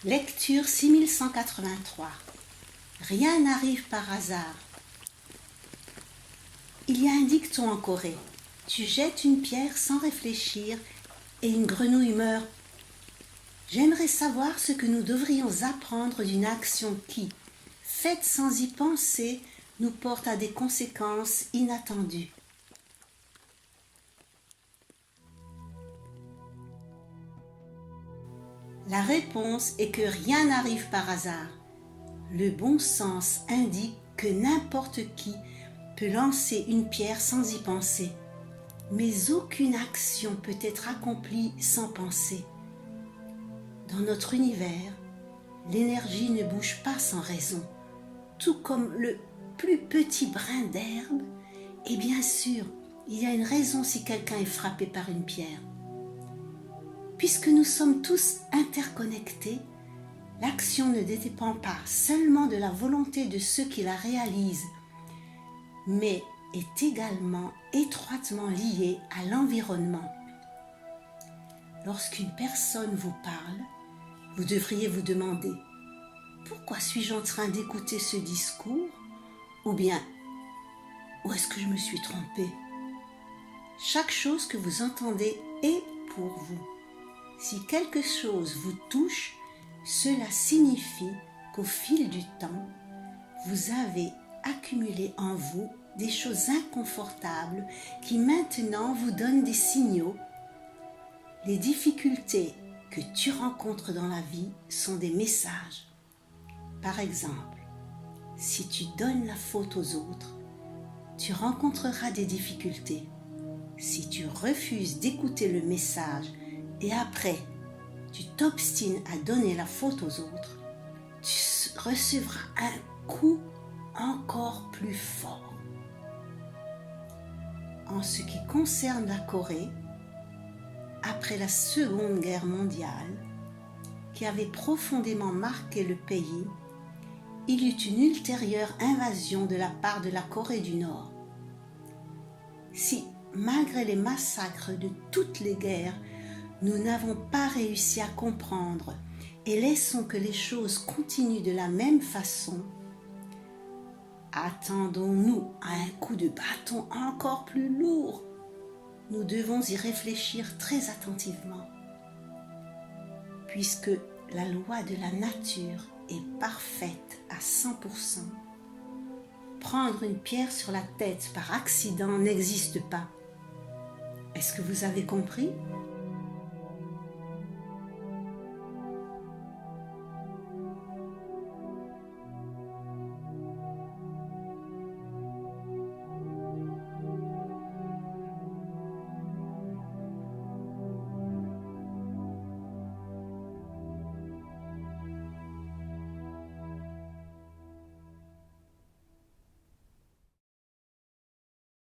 Lecture 6183. Rien n'arrive par hasard. Il y a un dicton en Corée. Tu jettes une pierre sans réfléchir et une grenouille meurt. J'aimerais savoir ce que nous devrions apprendre d'une action qui, faite sans y penser, nous porte à des conséquences inattendues. La réponse est que rien n'arrive par hasard. Le bon sens indique que n'importe qui peut lancer une pierre sans y penser. Mais aucune action peut être accomplie sans penser. Dans notre univers, l'énergie ne bouge pas sans raison, tout comme le plus petit brin d'herbe. Et bien sûr, il y a une raison si quelqu'un est frappé par une pierre. Puisque nous sommes tous interconnectés, l'action ne dépend pas seulement de la volonté de ceux qui la réalisent, mais est également étroitement liée à l'environnement. Lorsqu'une personne vous parle, vous devriez vous demander « Pourquoi suis-je en train d'écouter ce discours ?» ou bien « Où est-ce que je me suis trompé ?» Chaque chose que vous entendez est pour vous. Si quelque chose vous touche, cela signifie qu'au fil du temps, vous avez accumulé en vous des choses inconfortables qui maintenant vous donnent des signaux. Les difficultés que tu rencontres dans la vie sont des messages. Par exemple, si tu donnes la faute aux autres, tu rencontreras des difficultés. Si tu refuses d'écouter le message et après, tu t'obstines à donner la faute aux autres, tu recevras un coup encore plus fort. En ce qui concerne la Corée, après la Seconde Guerre mondiale, qui avait profondément marqué le pays, il y eut une ultérieure invasion de la part de la Corée du Nord. Si, malgré les massacres de toutes les guerres, nous n'avons pas réussi à comprendre et laissons que les choses continuent de la même façon, attendons-nous à un coup de bâton encore plus lourd? Nous devons y réfléchir très attentivement. Puisque la loi de la nature est parfaite à 100%, prendre une pierre sur la tête par accident n'existe pas. Est-ce que vous avez compris ?